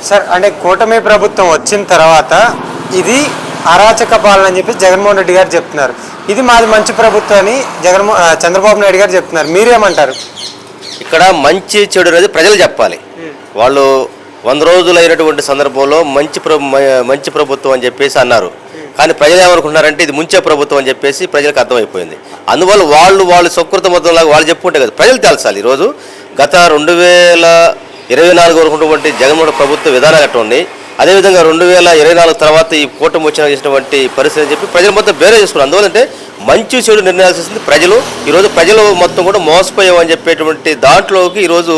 Sir అంటే కూటమి ప్రభుత్వం వచ్చిన తర్వాత ఇది అరాచక పాలన అని చెప్పి జగన్మోహన్ రెడ్డి గారు చెప్తున్నారు. ఇది మాది మంచి ప్రభుత్వం అని చంద్రబాబు నాయుడు గారు చెప్తున్నారు. మీరేమంటారు? ఇక్కడ మంచి చెడు అనేది ప్రజలు చెప్పాలి. వాళ్ళు 100 రోజులు అయినటువంటి సందర్భంలో మంచి ప్రభుత్వం అని చెప్పేసి అన్నారు. కానీ ప్రజలు ఏమనుకుంటున్నారంటే ఇది ముంచే ప్రభుత్వం అని చెప్పేసి ప్రజలకు అర్థమైపోయింది. అందువల్ల వాళ్ళు సుకృత మొత్తంలాగా వాళ్ళు చెప్పుకుంటే కదా ప్రజలు తెలుసాలి. ఈరోజు గత 2024 వరకు ఉన్నటువంటి జగన్మోహన్ ప్రభుత్వ విధానాలు ఎట్లా ఉన్నాయి, అదేవిధంగా 2024 తర్వాత ఈ కూటమి వచ్చినటువంటి పరిస్థితి అని చెప్పి ప్రజలు మొత్తం బేరే చేసుకున్నారు. అందువల్ల అంటే మంచి చెడు నిర్ణయాలు చేసింది ప్రజలు. ఈరోజు ప్రజలు మొత్తం కూడా మోసపోయామని చెప్పేటువంటి దాంట్లోకి ఈరోజు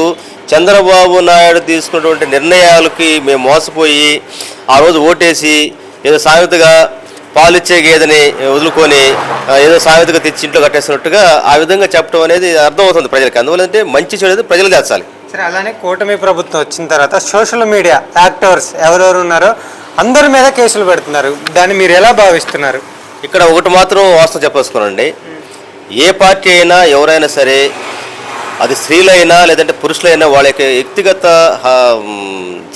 చంద్రబాబు నాయుడు తీసుకున్నటువంటి నిర్ణయాలకి మేము మోసపోయి ఆ రోజు ఓటేసి ఏదో సామెతగా పాలిచ్చే గేదని వదులుకొని ఏదో సామెతగా తెచ్చి ఇంట్లో కట్టేసినట్టుగా ఆ విధంగా చెప్పడం అనేది అర్థమవుతుంది ప్రజలకి. అందువల్ల అంటే మంచి చెడు ప్రజలు తెచ్చాలి. సరే, అలానే కూటమి ప్రభుత్వం వచ్చిన తర్వాత సోషల్ మీడియా యాక్టర్స్ ఎవరెవరు ఉన్నారో అందరి మీద కేసులు పెడుతున్నారు. దాన్ని మీరు ఎలా భావిస్తున్నారు? ఇక్కడ ఒకటి మాత్రం వాస్తవం చెప్పేసుకోనండి, ఏ పార్టీ అయినా ఎవరైనా సరే అది స్త్రీలైనా లేదంటే పురుషులైనా వాళ్ళ యొక్క వ్యక్తిగత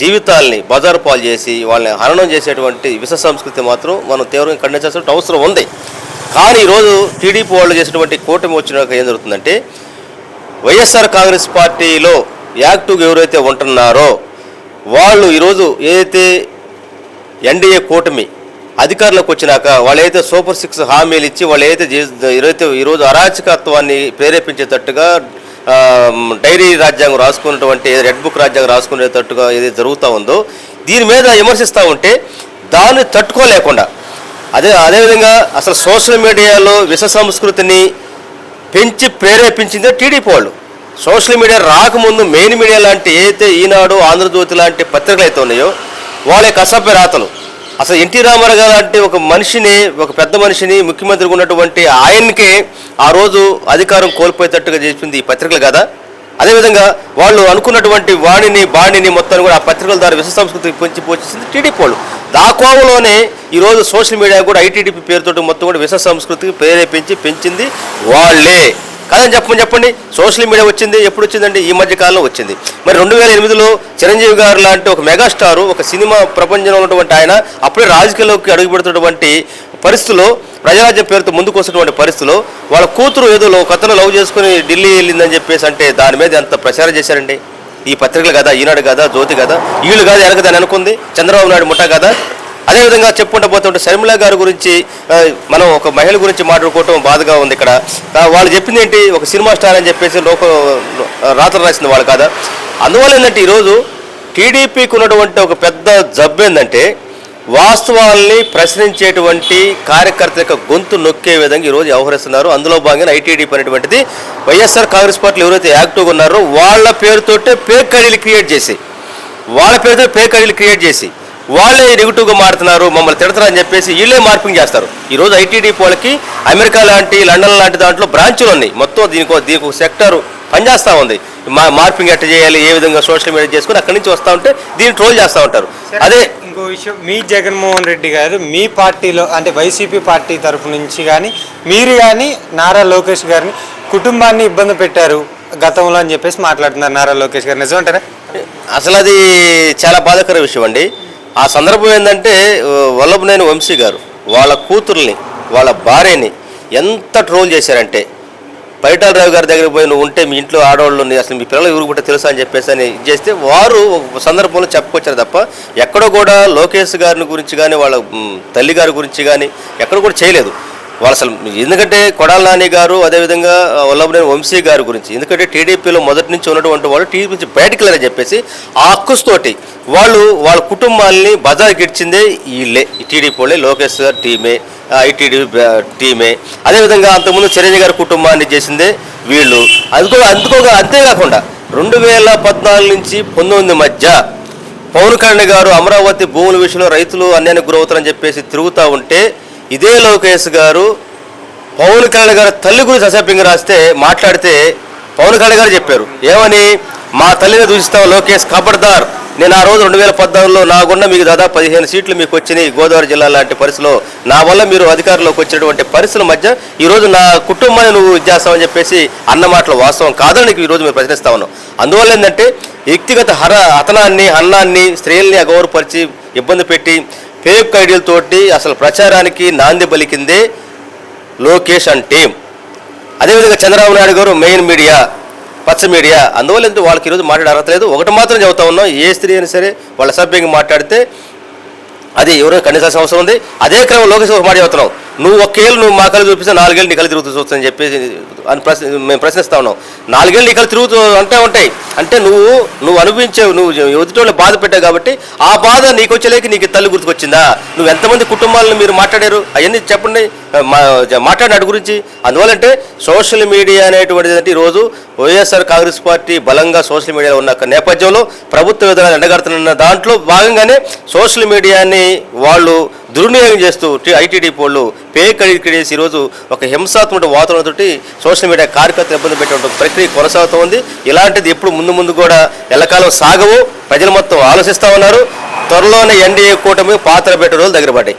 జీవితాల్ని బజారు పాలు చేసి వాళ్ళని హరణం చేసేటువంటి విష సంస్కృతి మాత్రం మనం తీవ్రంగా ఖండించాల్సిన అవసరం ఉంది. కానీ ఈరోజు టీడీపీ వాళ్ళు చేసినటువంటి కూటమి వచ్చినాక ఏం జరుగుతుందంటే వైఎస్ఆర్ కాంగ్రెస్ పార్టీలో యాక్టివ్గా ఎవరైతే ఉంటున్నారో వాళ్ళు ఈరోజు ఏదైతే ఎన్డీఏ కూటమి అధికారంలోకి వచ్చినాక వాళ్ళైతే సూపర్ 6 హామీలు ఇచ్చి వాళ్ళు ఏదైతే ఈరోజు అరాచకత్వాన్ని ప్రేరేపించేటట్టుగా డైరీ రాజ్యాంగం రాసుకున్నటువంటి రెడ్ బుక్ రాజ్యాంగం రాసుకునేటట్టుగా ఏదైతే జరుగుతూ ఉందో దీని మీద విమర్శిస్తూ ఉంటే దాన్ని తట్టుకోలేకుండా అదేవిధంగా అసలు సోషల్ మీడియాలో విష సంస్కృతిని పెంచి ప్రేరేపించిందే టీడీపీ వాళ్ళు. సోషల్ మీడియా రాకముందు మెయిన్ మీడియా లాంటి ఏదైతే ఈనాడు, ఆంధ్రజ్యోతి లాంటి పత్రికలు అయితే ఉన్నాయో వాళ్ళ యొక్క అసభ్య రాతలు, అసలు ఎన్టీ రామారావు గారు లాంటి ఒక మనిషిని, ఒక పెద్ద మనిషిని, ముఖ్యమంత్రిగా ఉన్నటువంటి ఆయనకే ఆ రోజు అధికారం కోల్పోయేటట్టుగా చేసింది ఈ పత్రికలు కదా. అదేవిధంగా వాళ్ళు అనుకున్నటువంటి బాణిని మొత్తాన్ని కూడా ఆ పత్రికల ద్వారా విష సంస్కృతికి పెంచి పోషించింది టీడీపీ వాళ్ళు. దాకోవలోనే ఈరోజు సోషల్ మీడియా కూడా ఐటీడీపీ పేరుతో మొత్తం కూడా విష సంస్కృతికి ప్రేరేపించి పెంచింది వాళ్ళే కాదని చెప్పండి. సోషల్ మీడియా వచ్చింది ఎప్పుడు వచ్చిందండి? ఈ మధ్య కాలంలో వచ్చింది. మరి 2008లో చిరంజీవి గారు లాంటి ఒక మెగాస్టారు, ఒక సినిమా ప్రపంచంలో ఉన్నటువంటి ఆయన అప్పుడే రాజకీయాల్లోకి అడుగుపెడుతున్నటువంటి పరిస్థితుల్లో, ప్రజారాజ్యం పేరుతో ముందుకు వస్తున్నటువంటి పరిస్థితుల్లో వాళ్ళ కూతురు ఏదో కథను లవ్ చేసుకుని ఢిల్లీ వెళ్ళిందని చెప్పేసి అంటే దాని మీద ఎంత ప్రచారం చేశారండి. ఈ పత్రికలు కదా, ఈనాడు కదా, జ్యోతి కదా, వీళ్ళు కాదు ఎనకదని అనుకుంది చంద్రబాబు నాయుడు ముఠా కదా. అదేవిధంగా చెప్పుకుంటూ పోతుంటే శర్మిల గారి గురించి మనం ఒక మహిళ గురించి మాట్లాడుకోవటం బాధగా ఉంది. ఇక్కడ వాళ్ళు చెప్పింది ఏంటి, ఒక సినిమా స్టార్ అని చెప్పేసి రాతలు రాసింది వాళ్ళు కాదా. అందువల్ల ఏంటంటే ఈరోజు టీడీపీకి ఉన్నటువంటి ఒక పెద్ద జబ్బు ఏంటంటే వాస్తవాల్ని ప్రశ్నించేటువంటి కార్యకర్తల యొక్క గొంతు నొక్కే విధంగా ఈరోజు వ్యవహరిస్తున్నారు. అందులో భాగంగా ఐటీడీపీ అనేటువంటిది వైఎస్ఆర్ కాంగ్రెస్ పార్టీలో ఎవరైతే యాక్టివ్గా ఉన్నారో వాళ్ళ పేరుతోటే ఫేక్ ఐడీలు క్రియేట్ చేసి వాళ్ళే నెగిటివ్గా మారుతున్నారు, మమ్మల్ని తిడతారని చెప్పేసి వీళ్ళే మార్పింగ్ చేస్తారు. ఈరోజు ఐటీడీపీ వాళ్ళకి అమెరికా లాంటి, లండన్ లాంటి దాంట్లో బ్రాంచులు ఉన్నాయి. మొత్తం దీనికి ఒక సెక్టర్ పనిచేస్తూ ఉంది. మార్పింగ్ ఎట్ట చేయాలి, ఏ విధంగా సోషల్ మీడియా చేసుకుని అక్కడి నుంచి వస్తూ ఉంటే దీన్ని ట్రోల్ చేస్తూ ఉంటారు. అదే ఇంకో విషయం, మీ జగన్మోహన్ రెడ్డి గారు మీ పార్టీలో అంటే వైసీపీ పార్టీ తరఫు నుంచి కానీ మీరు కానీ నారా లోకేష్ గారిని కుటుంబాన్ని ఇబ్బంది పెట్టారు గతంలో అని చెప్పేసి మాట్లాడుతున్నారు నారా లోకేష్ గారు. నిజమంటారా? అసలు అది చాలా బాధాకర విషయం అండి. ఆ సందర్భం ఏంటంటే వల్లభనేని వంశీ గారు వాళ్ళ కూతుర్ని, వాళ్ళ భార్యని ఎంత ట్రోల్ చేశారంటే, పైటాల రావు గారి దగ్గరికి పోయి నువ్వు ఉంటే మీ ఇంట్లో ఆడవాళ్ళు అసలు మీ పిల్లలు ఎవరు కూడా తెలుసా అని చెప్పేసి అని చేస్తే వారు ఒక సందర్భంలో చెప్పుకొచ్చారు తప్ప ఎక్కడో కూడా లోకేష్ గారిని గురించి కానీ వాళ్ళ తల్లి గారి గురించి కానీ ఎక్కడ కూడా చేయలేదు వాళ్ళు అసలు. ఎందుకంటే కొడాల నాని గారు, అదేవిధంగా వల్లభనేని వంశీ గారి గురించి, ఎందుకంటే టీడీపీలో మొదటి నుంచి ఉన్నటువంటి వాళ్ళు టీడీపీ నుంచి బయటకు వెళ్ళారని చెప్పేసి ఆ అక్కుస్తోటి వాళ్ళ కుటుంబాలని బజార్కి ఇచ్చిందే వీళ్ళే, టీడీపీ వాళ్ళే, లోకేష్ గారు టీమే, ఐటీడీపీ టీమే. అదేవిధంగా అంతకుముందు చిరంజీవి గారి కుటుంబాన్ని చేసిందే వీళ్ళు. అంతేకాకుండా 2014 నుంచి 2019 మధ్య పవన్ కళ్యాణ్ గారు అమరావతి భూముల విషయంలో రైతులు అన్యాయానికి గురవుతారని చెప్పేసి తిరుగుతూ ఉంటే ఇదే లోకేష్ గారు పవన్ కళ్యాణ్ గారు తల్లి గురించి అసభ్యంగా మాట్లాడితే పవన్ కళ్యాణ్ గారు చెప్పారు ఏమని, మా తల్లిని దూషిస్తావు లోకేష్, ఖబర్దార్ నేను ఆ రోజు 2014లో నాకున్న మీకు దాదాపు 15 సీట్లు మీకు వచ్చినాయి గోదావరి జిల్లా లాంటి పరిస్థితిలో, నా వల్ల మీరు అధికారంలోకి వచ్చినటువంటి పరిస్థితుల మధ్య ఈరోజు నా కుటుంబాన్ని నువ్వు ఇచ్చేస్తావని చెప్పేసి అన్న మాటలు వాస్తవం కాదని నీకు ఈరోజు మేము ప్రశ్నిస్తా ఉన్నాం. అందువల్ల ఏంటంటే వ్యక్తిగత హతనాన్ని, అన్నాన్ని, స్త్రీల్ని అగౌరవపరిచి ఇబ్బంది పెట్టి ఫేక్ ఐడియాలతోటి అసలు ప్రచారానికి నాంది పలికిందే లోకేష్ అండ్ టీం. అదేవిధంగా చంద్రబాబు నాయుడు గారు మెయిన్ మీడియా, పచ్చ మీడియా. అందువల్ల ఎందుకు వాళ్ళకి ఈరోజు మాట్లాడే అర్హత లేదు. ఒకటి మాత్రం చెబుతా ఉన్నాం, ఏ స్త్రీ అయినా సరే వాళ్ళ సభ్యంగా మాట్లాడితే అది ఎవరైనా కనీసాల్సిన అవసరం ఉంది. అదే క్రమం లోకేష్ మాట చెబుతున్నాం, నువ్వు ఒకేళ్ళు నువ్వు మా కళ్ళు చూపిస్తే 4 ఏళ్ళు నీ కళ్ళు తిరుగుతూ చూస్తుందని చెప్పేసి అని మేము ప్రశ్నిస్తా ఉన్నాం. 4 ఏళ్ళు నీ కళ్ళు తిరుగుతూ ఉంటాయి అంటే నువ్వు అనుభవించావు, నువ్వు ఎదుటోళ్ళు బాధ పెట్టావు కాబట్టి ఆ బాధ నీకు వచ్చేలేక నీకు తల్లి గుర్తుకొచ్చిందా? నువ్వు ఎంతమంది కుటుంబాలను మీరు మాట్లాడారు అవన్నీ చెప్పండి, మాట్లాడిన గురించి. అందువల్లంటే సోషల్ మీడియా అనేటువంటిది ఈరోజు వైఎస్ఆర్ కాంగ్రెస్ పార్టీ బలంగా సోషల్ మీడియాలో ఉన్న నేపథ్యంలో ప్రభుత్వ విధానాలు ఎండగడుతున్న దాంట్లో భాగంగానే సోషల్ మీడియాని వాళ్ళు దుర్వినియోగం చేస్తూ ఐటీడీ పోళ్ళు ఫేక్ క్రియేసి ఈరోజు ఒక హింసాత్మక వాతావరణంతో సోషల్ మీడియా కార్యకర్తలు ఇబ్బంది పెట్టే ప్రక్రియ కొనసాగుతూ ఉంది. ఇలాంటిది ఎప్పుడు ముందు కూడా ఎల్లకాలం సాగవు. ప్రజలు మొత్తం ఆలోచిస్తూ ఉన్నారు. త్వరలోనే ఎన్డీఏ కూటమి పాత్ర పెట్టే రోజులు దగ్గర పడ్డాయి.